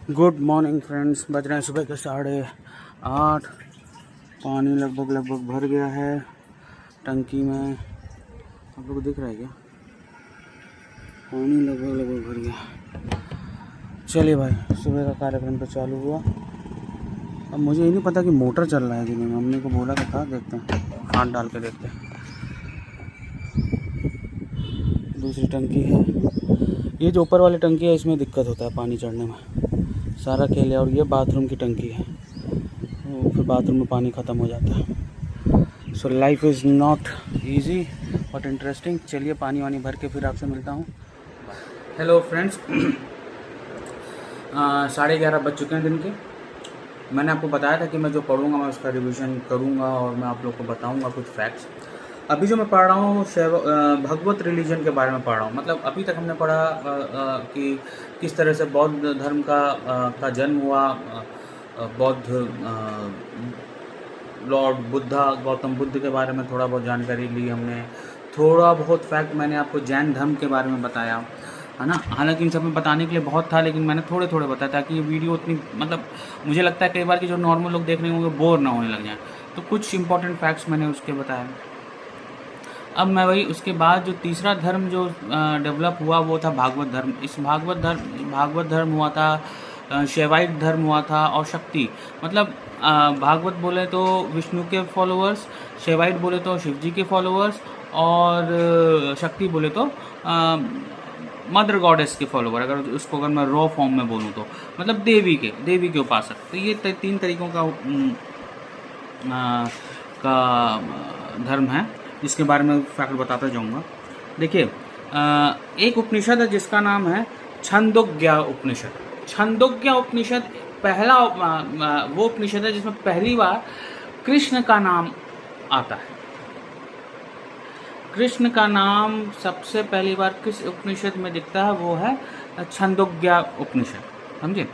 Good morning friends. बज रहे हैं सुबह के 8:30। पानी लगभग भर गया है टंकी में। आप लोग को दिख रहा है क्या? पानी लगभग भर गया। चलिए भाई, सुबह का कार्यक्रम तो चालू हुआ। अब मुझे ये नहीं पता कि मोटर चल रहा है कि नहीं। मम्मी को बोला था, देखते हैं, हाथ डाल के देखते हैं। दूसरी टंकी है, ये जो ऊपर वाली टंकी है इसमें दिक्कत होता है पानी चढ़ने में, सारा खेल है। और ये बाथरूम की टंकी है, तो फिर बाथरूम में पानी ख़त्म हो जाता है। So life is not easy but interesting. चलिए पानी वानी भर के फिर आपसे मिलता हूँ। हेलो फ्रेंड्स, 11:30 बज चुके हैं दिन के। मैंने आपको बताया था कि मैं जो पढ़ूंगा मैं उसका रिवीजन करूंगा और मैं आप लोग को बताऊंगा कुछ फैक्ट्स। अभी जो मैं पढ़ रहा हूँ भगवत रिलीजन के बारे में पढ़ रहा हूँ। मतलब अभी तक हमने पढ़ा कि किस तरह से बौद्ध धर्म का जन्म हुआ। बौद्ध लॉर्ड बुद्धा, गौतम बुद्ध के बारे में थोड़ा बहुत जानकारी ली हमने। थोड़ा बहुत फैक्ट मैंने आपको जैन धर्म के बारे में बताया, है ना। हालांकि इन सब में बताने के लिए बहुत था, लेकिन मैंने थोड़े थोड़े बताया ताकि ये वीडियो उतनी, मतलब मुझे लगता है कई बार कि जो नॉर्मल लोग देख रहे होंगे बोर ना होने लग जाए, तो कुछ इंपॉर्टेंट फैक्ट्स मैंने उसके बताया। अब मैं वही उसके बाद जो तीसरा धर्म जो डेवलप हुआ वो था भागवत धर्म। इस भागवत धर्म हुआ था, शैवाइट धर्म हुआ था और शक्ति, मतलब भागवत बोले तो विष्णु के फॉलोअर्स, शैवाइट बोले तो शिव जी के फॉलोअर्स, और शक्ति बोले तो मदर गॉडेस के फॉलोअर। अगर मैं रॉ फॉर्म में बोलूँ तो मतलब देवी के उपासक। तो ये 3 तरीकों का धर्म है, जिसके बारे में फैक्ट बताता जाऊंगा। देखिए, एक उपनिषद है जिसका नाम है छंदोग्या उपनिषद। छंदोग्या उपनिषद पहला वो उपनिषद है जिसमें पहली बार कृष्ण का नाम आता है। कृष्ण का नाम सबसे पहली बार किस उपनिषद में दिखता है, वो है छंदोग्या उपनिषद, समझे।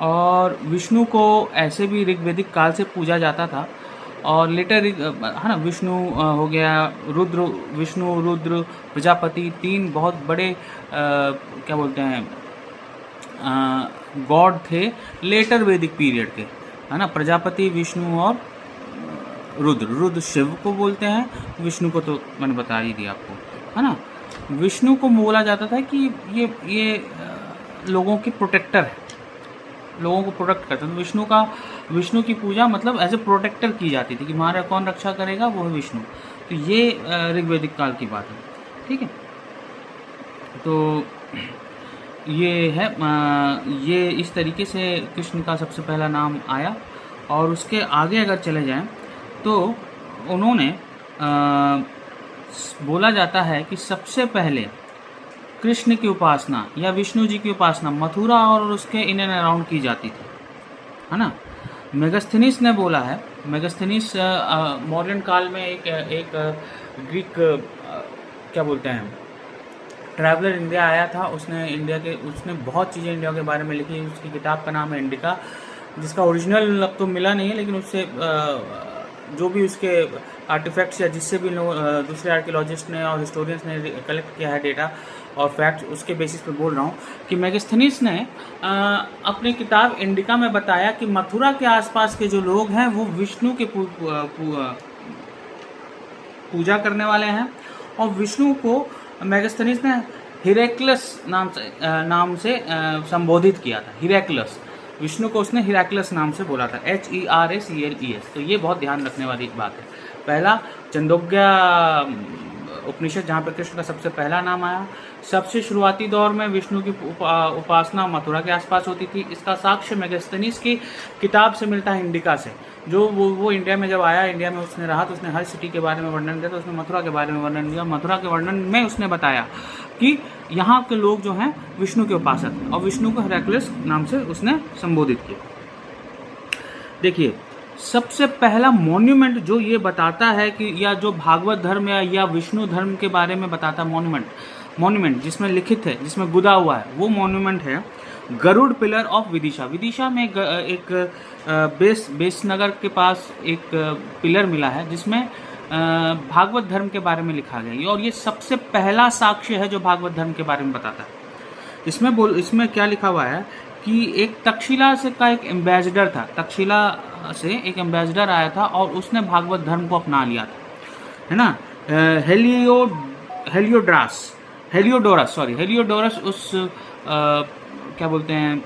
और विष्णु को ऐसे भी ऋग्वेदिक काल से पूजा जाता था। और लेटर है ना, विष्णु हो गया, विष्णु रुद्र प्रजापति, 3 बहुत बड़े क्या बोलते हैं गॉड थे लेटर वैदिक पीरियड के, है ना। प्रजापति, विष्णु और रुद्र शिव को बोलते हैं, विष्णु को तो मैंने बता ही दिया आपको, है ना। विष्णु को बोला जाता था कि ये लोगों की प्रोटेक्टर है, लोगों को प्रोटेक्ट करता है। तो विष्णु की पूजा मतलब एज ए प्रोटेक्टर की जाती थी कि हमारा कौन रक्षा करेगा, वो है विष्णु। तो ये ऋग्वेदिक काल की बात है, ठीक है। तो ये है ये इस तरीके से कृष्ण का सबसे पहला नाम आया। और उसके आगे अगर चले जाएं तो उन्होंने बोला जाता है कि सबसे पहले कृष्ण की उपासना या विष्णु जी की उपासना मथुरा और उसके इन एंड अराउंड की जाती थी, है ना। मेगास्थनीस ने बोला है, मेगास्थनीस मॉडर्न काल में एक ग्रीक क्या बोलते हैं ट्रैवलर इंडिया आया था। उसने बहुत चीज़ें इंडिया के बारे में लिखी। उसकी किताब का नाम है इंडिका, जिसका ओरिजिनल अब तो मिला नहीं है, लेकिन उससे जो भी उसके आर्टिफैक्ट्स या जिससे भी दूसरे आर्कियोलॉजिस्ट ने और हिस्टोरियंस ने कलेक्ट किया है डेटा और फैक्ट्स, उसके बेसिस पे बोल रहा हूँ कि मेगास्थनीस ने अपनी किताब इंडिका में बताया कि मथुरा के आसपास के जो लोग हैं वो विष्णु के पूजा करने वाले हैं। और विष्णु को मेगास्थनीस ने हिरैक्लस नाम से संबोधित किया था। हिरैक्लस, विष्णु को उसने हिरैक्लस नाम से बोला था, HERACLES। तो ये बहुत ध्यान रखने वाली एक बात है। पहला छंदोग्या उपनिषद, जहाँ पर कृष्ण का सबसे पहला नाम आया। सबसे शुरुआती दौर में विष्णु की उपासना मथुरा के आसपास होती थी। इसका साक्ष्य मेगास्थनीस की किताब से मिलता है, इंडिका से। जो वो इंडिया में जब आया, इंडिया में उसने रहा, तो उसने हर सिटी के बारे में वर्णन किया। तो उसने मथुरा के बारे में वर्णन किया। मथुरा के वर्णन में उसने बताया कि यहाँ के लोग जो हैं विष्णु के उपासक हैं, और विष्णु को हिरैक्लस नाम से उसने संबोधित किया। देखिए, सबसे पहला मॉन्यूमेंट जो ये बताता है कि या जो भागवत धर्म या विष्णु धर्म के बारे में बताता मॉन्यूमेंट जिसमें लिखित है, जिसमें गुदा हुआ है, वो मॉन्यूमेंट है गरुड़ पिलर ऑफ विदिशा। विदिशा में एक बेस नगर के पास एक पिलर मिला है जिसमें भागवत धर्म के बारे में लिखा गया है। और ये सबसे पहला साक्ष्य है जो भागवत धर्म के बारे में बताता है। इसमें क्या लिखा हुआ है कि एक तक्षशिला से का एक एम्बेसडर था, तक्षशिला से एक एम्बेसडर आया था और उसने भागवत धर्म को अपना लिया था, है ना। हेलियोडोरस उस क्या बोलते हैं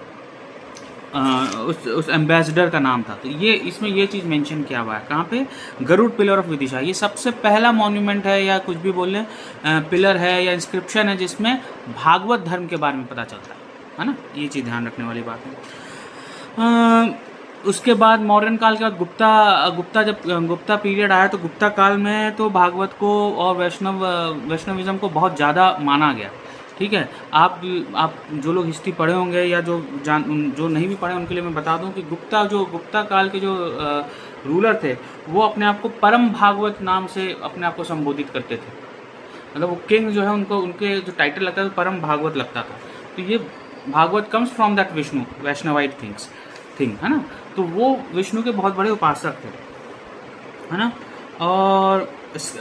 उस एम्बेसडर का नाम था। तो ये इसमें ये चीज़ मेंशन किया हुआ है कहाँ पे, गरुड़ पिलर ऑफ विदिशा। ये सबसे पहला मॉन्यूमेंट है या कुछ भी बोल लें, पिलर है या इंस्क्रिप्शन है जिसमें भागवत धर्म के बारे में पता चलता है ना। ये चीज़ ध्यान रखने वाली बात है। उसके बाद मौर्यन काल के बाद जब गुप्ता पीरियड आया तो गुप्ता काल में तो भागवत को और वैष्णविज्म को बहुत ज़्यादा माना गया, ठीक है। आप जो लोग हिस्ट्री पढ़े होंगे या जो नहीं भी पढ़े उनके लिए मैं बता दूं कि गुप्ता काल के जो रूलर थे वो अपने आप को परम भागवत नाम से अपने आप को संबोधित करते थे। मतलब वो किंग जो है उनको उनके जो टाइटल लगता था परम भागवत लगता था। तो ये Bhagavata comes from that Vaishnavite thing, है ना। तो वो विष्णु के बहुत बड़े उपासक थे, है ना। और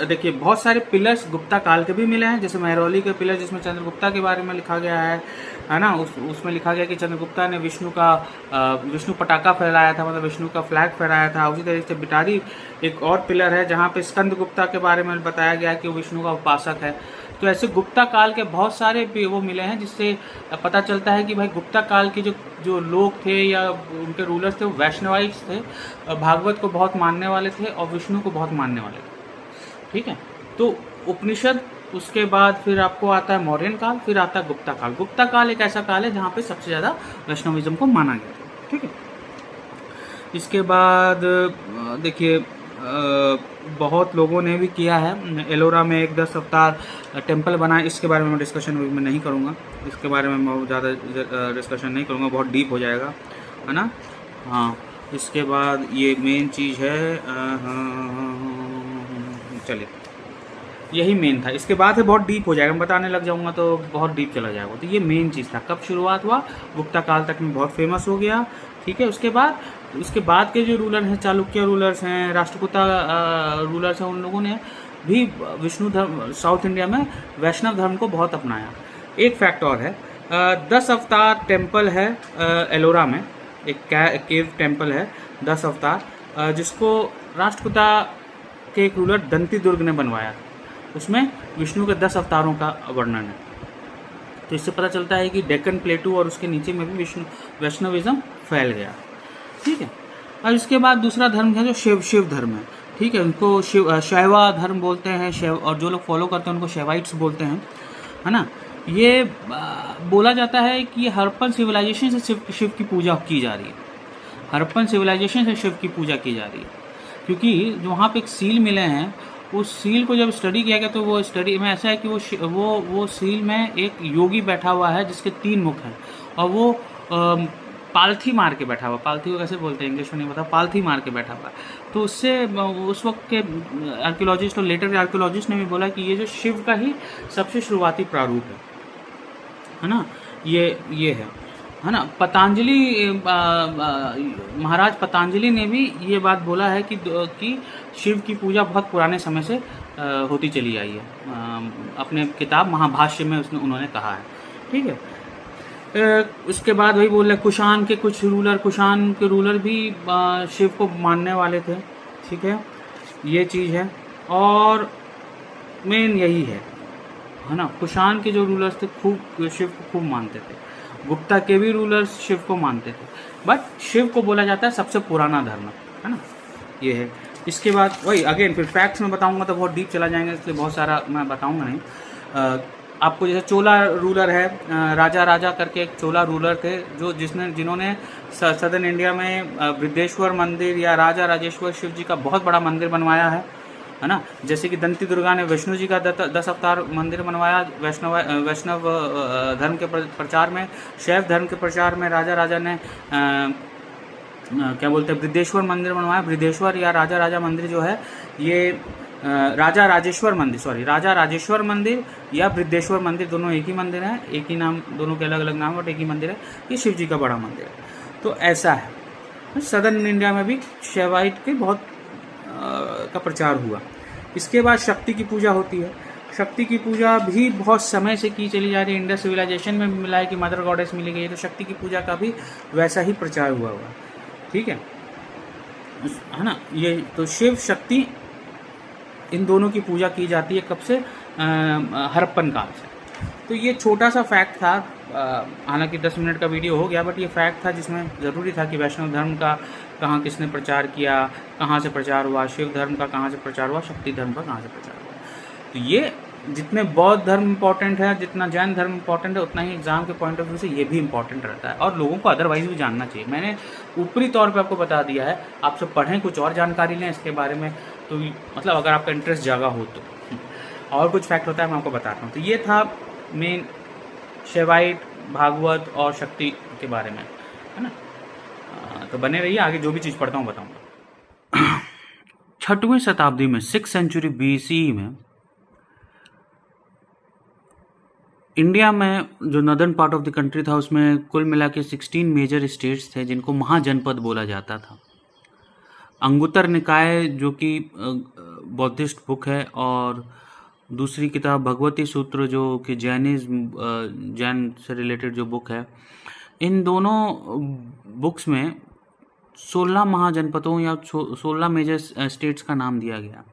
देखिए बहुत सारे पिलर्स गुप्ता काल के भी मिले हैं, जैसे महरौली के पिलर जिसमें चंद्रगुप्ता के बारे में लिखा गया है ना। उसमें लिखा गया कि चंद्रगुप्ता ने विष्णु पटाखा फहराया था, मतलब विष्णु का फ्लैग फहराया था। उसी तरीके से बिटारी एक और पिलर है जहाँ पे स्कंदगुप्ता के बारे में बताया गया कि वो विष्णु का उपासक है। तो ऐसे गुप्ता काल के बहुत सारे वो मिले हैं जिससे पता चलता है कि भाई गुप्ता काल के जो लोग थे या उनके रूलर्स थे वो वैष्णवाइट्स थे, भागवत को बहुत मानने वाले थे और विष्णु को बहुत मानने वाले थे, ठीक है। तो उपनिषद, उसके बाद फिर आपको आता है मौर्यन काल, फिर आता है गुप्ता काल। गुप्ता काल एक ऐसा काल है जहाँ पे सबसे ज़्यादा वैष्णविज्म को माना गया था, ठीक है। इसके बाद देखिए बहुत लोगों ने भी किया है। एलोरा में एक 10 अवतार टेम्पल बना है, इसके बारे में मैं डिस्कशन में नहीं करूँगा, इसके बारे में मैं ज़्यादा डिस्कशन नहीं करूँगा, बहुत डीप हो जाएगा, है ना। हाँ, इसके बाद ये मेन चीज़ है, चलिए यही मेन था। इसके बाद है बहुत डीप हो जाएगा, मैं बताने लग जाऊंगा तो बहुत डीप चला जाएगा। तो ये मेन चीज़ था, कब शुरुआत हुआ, गुप्ता काल तक में बहुत फेमस हो गया, ठीक है। उसके बाद के जो रूलर हैं, चालुक्य रूलर्स हैं, राष्ट्रकूटा रूलर्स हैं, उन लोगों ने भी विष्णु धर्म, साउथ इंडिया में वैष्णव धर्म को बहुत अपनाया। एक फैक्ट और है, 10 अवतार टेम्पल है एलोरा में, एक केव टेम्पल है 10 अवतार, जिसको राष्ट्रकूटा के एक रूलर दंती दुर्ग ने बनवाया। उसमें विष्णु के 10 अवतारों का वर्णन है। तो इससे पता चलता है कि डेक्कन प्लेटू और उसके नीचे में भी वैष्णविज्म फैल गया, ठीक है। और इसके बाद दूसरा धर्म है जो शिव धर्म है, ठीक है। उनको शैवा धर्म बोलते हैं, और जो लोग फॉलो करते हैं उनको शैवाइट्स बोलते हैं, है ना। ये बोला जाता है कि हड़प्पन सिविलाइजेशन से शिव की पूजा की जा रही है, हड़प्पन सिविलाइजेशन से शिव की पूजा की जा रही है, क्योंकि जो वहाँ पे एक सील मिले हैं, उस सील को जब स्टडी किया गया तो वो स्टडी में ऐसा है कि वो सील में एक योगी बैठा हुआ है जिसके 3 मुख हैं, और वो पालथी मार के बैठा हुआ, पालथी को कैसे बोलते हैं इंग्लिश में नहीं पता, पालथी मार के बैठा हुआ। तो उससे उस वक्त के आर्कियोलॉजिस्ट और लेटर आर्कियोलॉजिस्ट ने भी बोला कि ये जो शिव का ही सबसे शुरुआती प्रारूप है ना। ये है ना। पतंजलि महाराज पतंजलि ने भी ये बात बोला है कि शिव की पूजा बहुत पुराने समय से होती चली आई है, अपने किताब महाभाष्य में उन्होंने कहा है, ठीक है। उसके बाद वही बोल रहे कुषाण के रूलर भी शिव को मानने वाले थे, ठीक है। ये चीज़ है और मेन यही है ना। कुषाण के जो रूलर्स थे खूब शिव को खूब मानते थे, गुप्ता के भी रूलर्स शिव को मानते थे, बट शिव को बोला जाता है सबसे पुराना धर्म, है ना। ये है। इसके बाद वही अगेन फिर फैक्ट्स में बताऊंगा तो बहुत डीप चला जाएंगे, इसलिए बहुत सारा मैं बताऊंगा नहीं। आपको जैसे चोला रूलर है, राजा करके एक चोला रूलर थे जिन्होंने सदर्न इंडिया में वृद्धेश्वर मंदिर या राजा राजेश्वर शिव जी का बहुत बड़ा मंदिर बनवाया है ना। जैसे कि दंती दुर्गा ने विष्णु जी का 10 अवतार मंदिर बनवाया वैष्णव धर्म के प्रचार में, शैव धर्म के प्रचार में राजा ने क्या बोलते हैं वृद्धेश्वर मंदिर बनवाया। वृद्धेश्वर या राजा मंदिर जो है ये राजा राजेश्वर मंदिर या वृद्धेश्वर मंदिर दोनों एक ही मंदिर है, एक ही नाम, दोनों के अलग अलग नाम बट एक ही मंदिर है। ये शिव जी का बड़ा मंदिर है। तो ऐसा है, सदर्न इंडिया में भी शैवाइट के बहुत का प्रचार हुआ। इसके बाद शक्ति की पूजा होती है। शक्ति की पूजा भी बहुत समय से की चली जा रही है। इंडस सिविलाइजेशन में भी मिला है कि मदर गॉडेस मिली गई है, तो शक्ति की पूजा का भी वैसा ही प्रचार हुआ हुआ, ठीक है ना। ये तो शिव शक्ति इन दोनों की पूजा की जाती है कब से, हड़प्पन काल से। तो ये छोटा सा फैक्ट था, हालांकि 10 मिनट का वीडियो हो गया, बट ये फैक्ट था जिसमें ज़रूरी था कि वैष्णव धर्म का कहाँ किसने प्रचार किया, कहाँ से प्रचार हुआ, शिव धर्म का कहाँ से प्रचार हुआ, शक्ति धर्म का कहाँ से प्रचार हुआ। तो ये जितने बौद्ध धर्म इंपॉर्टेंट है, जितना जैन धर्म इंपॉर्टेंट है, उतना ही एग्ज़ाम के पॉइंट ऑफ व्यू से ये भी इंपॉर्टेंट रहता है, और लोगों को अदरवाइज भी जानना चाहिए। मैंने ऊपरी तौर पे आपको बता दिया है, आप सब पढ़ें, कुछ और जानकारी लें इसके बारे में, तो मतलब अगर आपका इंटरेस्ट जागा हो तो और कुछ फैक्ट होता है मैं आपको बताता हूँ। तो ये था मेन शैवाइट, भागवत और शक्ति के बारे में, है ना। तो बने रहिए, आगे जो भी चीज़ पढ़ता हूँ बताऊँगा। 6वीं शताब्दी में 6th सेंचुरी BCE में इंडिया में जो northern part of the country था, उसमें कुल मिला के 16 मेजर स्टेट्स थे जिनको महाजनपद बोला जाता था। अंगुत्तर निकाय जो कि बौद्धिस्ट बुक है, और दूसरी किताब भगवती सूत्र जो कि जैन से रिलेटेड जो बुक है, इन दोनों बुक्स में 16 महाजनपदों या 16 मेजर स्टेट्स का नाम दिया गया।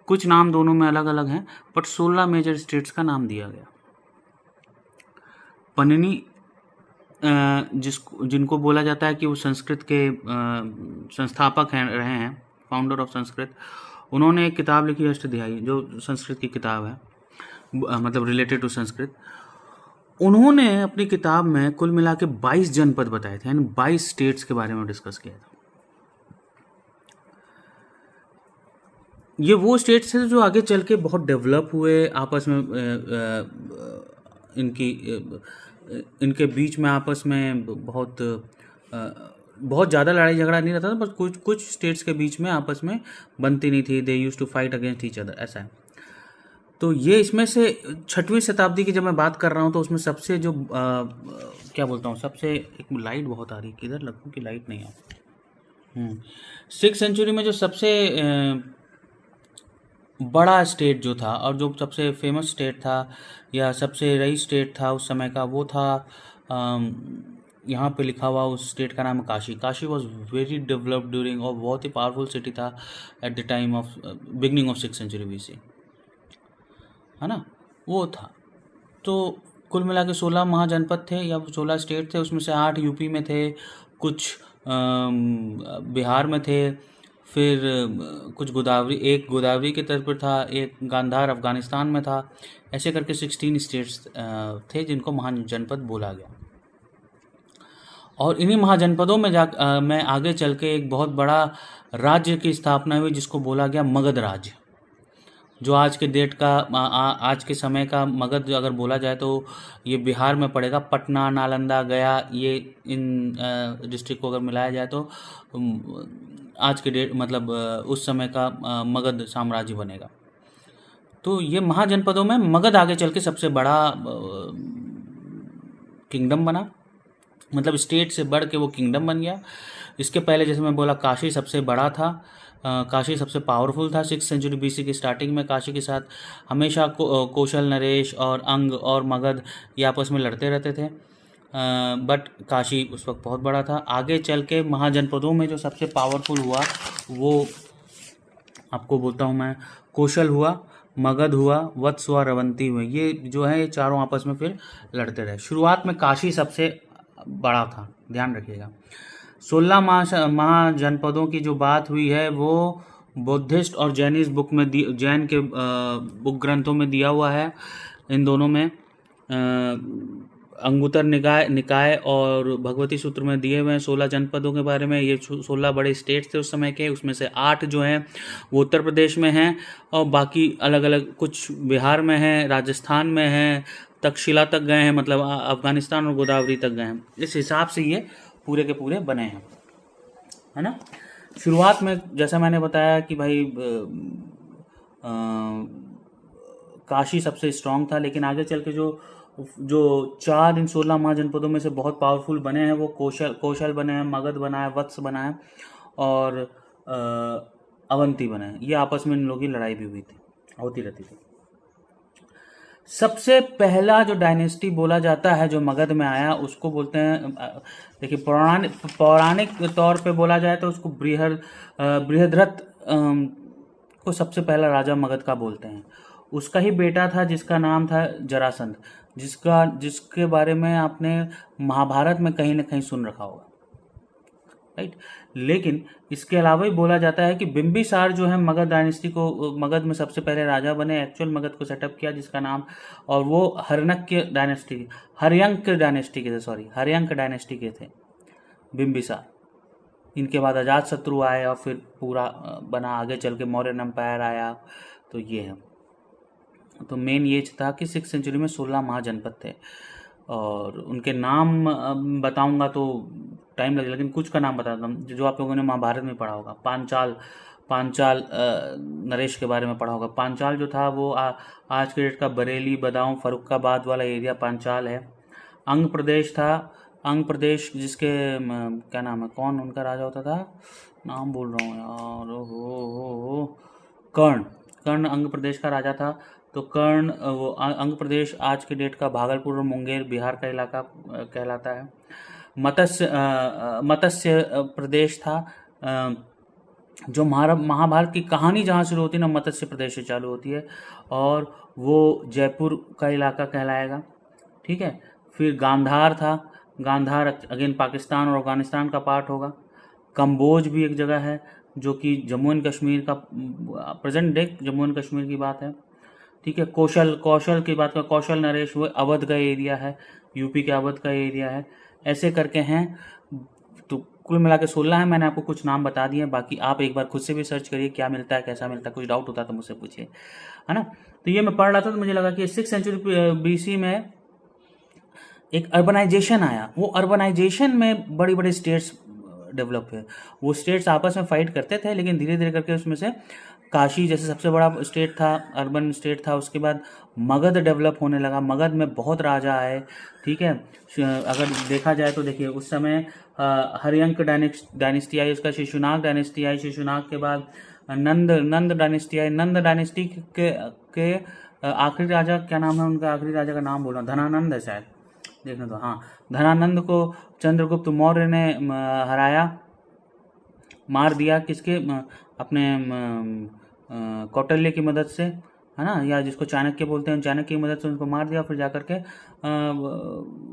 कुछ नाम दोनों में अलग अलग हैं, बट 16 मेजर स्टेट्स का नाम दिया गया। पन्निनी जिनको बोला जाता है कि वो संस्कृत के संस्थापक रहे हैं, फाउंडर ऑफ संस्कृत, उन्होंने एक किताब लिखी अष्टध्यायी, जो संस्कृत की किताब है, मतलब रिलेटेड टू संस्कृत। उन्होंने अपनी किताब में कुल मिला के 22 जनपद बताए थे, यानी 22 स्टेट्स के बारे में डिस्कस किया था। ये वो स्टेट्स थे जो आगे चल के बहुत डेवलप हुए, आपस में इनके बीच में आपस में बहुत ज़्यादा लड़ाई झगड़ा नहीं रहता था, बस कुछ स्टेट्स के बीच में आपस में बनती नहीं थी, they used to fight against each other, ऐसा है। तो ये इसमें से 6वीं शताब्दी की जब मैं बात कर रहा हूँ, तो उसमें सबसे जो क्या बोलता हूँ, सबसे एक लाइट बहुत आ रही है, किधर लगूँ कि लाइट नहीं आ। 6th सेंचुरी में जो सबसे बड़ा स्टेट जो था, और जो सबसे फेमस स्टेट था या सबसे रईस स्टेट था उस समय का, वो था यहाँ पे लिखा हुआ, उस स्टेट का नाम है Kashi. Kashi was very developed during, और बहुत ही पावरफुल सिटी था at the time of beginning of 6th century BC, है ना, वो था। तो कुल मिला के 16 महाजनपद थे या 16 स्टेट थे, उसमें से 8 यूपी में थे, कुछ बिहार में थे, फिर कुछ एक गोदावरी के तरफ पर था, एक गांधार अफगानिस्तान में था। ऐसे करके 16 स्टेट्स थे जिनको महाजनपद बोला गया। और इन्हीं महाजनपदों में में आगे चल के एक बहुत बड़ा राज्य की स्थापना हुई जिसको बोला गया मगध राज्य, जो आज के डेट का आज के समय का मगध अगर बोला जाए तो ये बिहार में पड़ेगा। पटना, नालंदा, गया, ये इन डिस्ट्रिक्ट को अगर मिलाया जाए तो आज के डेट मतलब उस समय का मगध साम्राज्य बनेगा। तो ये महाजनपदों में मगध आगे चल के सबसे बड़ा किंगडम बना, मतलब स्टेट से बढ़ के वो किंगडम बन गया। इसके पहले जैसे मैं बोला, काशी सबसे बड़ा था, काशी सबसे पावरफुल था। 6th सेंचुरी BC की स्टार्टिंग में काशी के साथ हमेशा कौशल, नरेश और अंग और मगध ये आपस में लड़ते रहते थे, बट काशी उस वक्त बहुत बड़ा था। आगे चल के महाजनपदों में जो सबसे पावरफुल हुआ वो आपको बोलता हूँ मैं, कौशल हुआ, मगध हुआ, वत्स हुआ, रवंती हुए। ये जो है ये चारों आपस में फिर लड़ते रहे। शुरुआत में काशी सबसे बड़ा था, ध्यान रखिएगा। 16 महाजनपदों की जो बात हुई है वो बौद्धिस्ट और जैनिस्ट बुक में जैन के बुक ग्रंथों में दिया हुआ है। इन दोनों में अंगुत्तर निकाय और भगवती सूत्र में दिए हुए हैं 16 जनपदों के बारे में। ये 16 बड़े स्टेट्स थे उस समय के, उसमें से 8 जो हैं वो उत्तर प्रदेश में हैं, और बाकी अलग अलग कुछ बिहार में हैं, राजस्थान में हैं, तक्षशिला तक गए हैं, मतलब अफगानिस्तान और गोदावरी तक गए हैं। इस हिसाब से ये पूरे के पूरे बने हैं, है ना। शुरुआत में जैसा मैंने बताया कि भाई काशी सबसे स्ट्रांग था, लेकिन आगे चल के जो 4 इन 16 महाजनपदों में से बहुत पावरफुल बने हैं वो कौशल बने हैं, मगध बना है, वत्स बना है और अवंती बना है। ये आपस में इन लोगों की लड़ाई भी हुई थी, होती रहती थी। सबसे पहला जो डायनेस्टी बोला जाता है जो मगध में आया उसको बोलते हैं, देखिए पौराणिक तौर पे बोला जाए तो उसको बृहद्रथ को सबसे पहला राजा मगध का बोलते हैं। उसका ही बेटा था जिसका नाम था जरासंध, जिसके बारे में आपने महाभारत में कहीं ना कहीं सुन रखा होगा, राइट। लेकिन इसके अलावा ही बोला जाता है कि बिंबिसार जो है मगध डायनेस्टी को, मगध में सबसे पहले राजा बने, एक्चुअल मगध को सेटअप किया, जिसका नाम, और वो हर्यंक डायनेस्टी के थे बिंबिसार। इनके बाद अजातशत्रु आए और फिर पूरा बना, आगे चल के मौर्यन एम्पायर आया। तो ये है, तो मेन ये था कि 6th सेंचुरी में 16 महाजनपद थे, और उनके नाम बताऊंगा तो टाइम लगेगा, लेकिन कुछ का नाम बताता हूँ जो आप लोगों ने महाभारत में पढ़ा होगा। पांचाल नरेश के बारे में पढ़ा होगा। पांचाल जो था वो आज के डेट का बरेली, बदाऊं, फरुखाबाद वाला एरिया पांचाल है। अंग प्रदेश था, अंग प्रदेश जिसके क्या नाम है, कौन उनका राजा होता था, नाम बोल रहा हूँ यार, हो कर्ण अंग प्रदेश का राजा था। तो कर्ण, वो अंग प्रदेश आज के डेट का भागलपुर और मुंगेर बिहार का इलाका कहलाता है। मत्स्य प्रदेश था, जो महाभारत की कहानी जहाँ शुरू होती है ना, मत्स्य प्रदेश से चालू होती है, और वो जयपुर का इलाका कहलाएगा, ठीक है। फिर गांधार था, गांधार अगेन पाकिस्तान और अफगानिस्तान का पार्ट होगा। कंबोज भी एक जगह है जो कि जम्मू एंड कश्मीर का, present day Jammu and Kashmir की बात है, ठीक है। कौशल की बात करें, कौशल नरेश वो अवध का एरिया है, यूपी के अवध का एरिया है। ऐसे करके हैं, तो कुल मिला के 16 है। मैंने आपको कुछ नाम बता दिए, बाकी आप एक बार खुद से भी सर्च करिए क्या मिलता है, कैसा मिलता है, कुछ डाउट होता है तो मुझसे पूछिए, है ना। तो ये मैं पढ़ रहा था तो मुझे लगा कि 6th सेंचुरी BC में एक अर्बनाइजेशन आया। वो अर्बनाइजेशन में बड़ी बड़ी स्टेट्स डेवलप हुए। वो स्टेट्स आपस में फाइट करते थे, लेकिन धीरे धीरे करके उसमें से काशी जैसे सबसे बड़ा स्टेट था, अर्बन स्टेट था। उसके बाद मगध डेवलप होने लगा, मगध में बहुत राजा आए, ठीक है। अगर देखा जाए तो देखिए उस समय हर्यंक डायनेस्टी आई, उसका शिशुनाग डायनेस्टी आई, शिशुनाग के बाद नंद डायनेस्टी आई। नंद डायनेस्टी के आखिरी राजा, क्या नाम है उनका, आखिरी राजा का नाम बोल रहा हूँ, धनानंद है शायद, देखना तो, हाँ, धनानंद को चंद्रगुप्त मौर्य ने हराया, मार दिया, किसके, अपने कौटिल्य की मदद से, है ना, या जिसको चाणक्य बोलते हैं, चाणक्य की मदद से उनको मार दिया। फिर जाकर के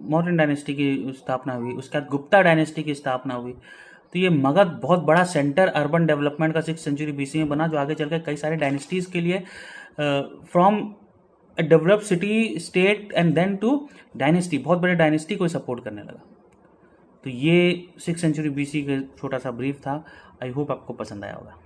मौर्यन डायनेस्टी की स्थापना हुई, उसके बाद गुप्ता डायनेस्टी की स्थापना हुई। तो ये मगध बहुत बड़ा सेंटर अर्बन डेवलपमेंट का 6th सेंचुरी BC में बना, जो आगे चल के कई सारे डायनेस्टीज के लिए from a developed city state and then to dynasty, बहुत बड़े डायनेस्टी को सपोर्ट करने लगा। तो ये 6th सेंचुरी BC का छोटा सा ब्रीफ था। आई होप आपको पसंद आया होगा।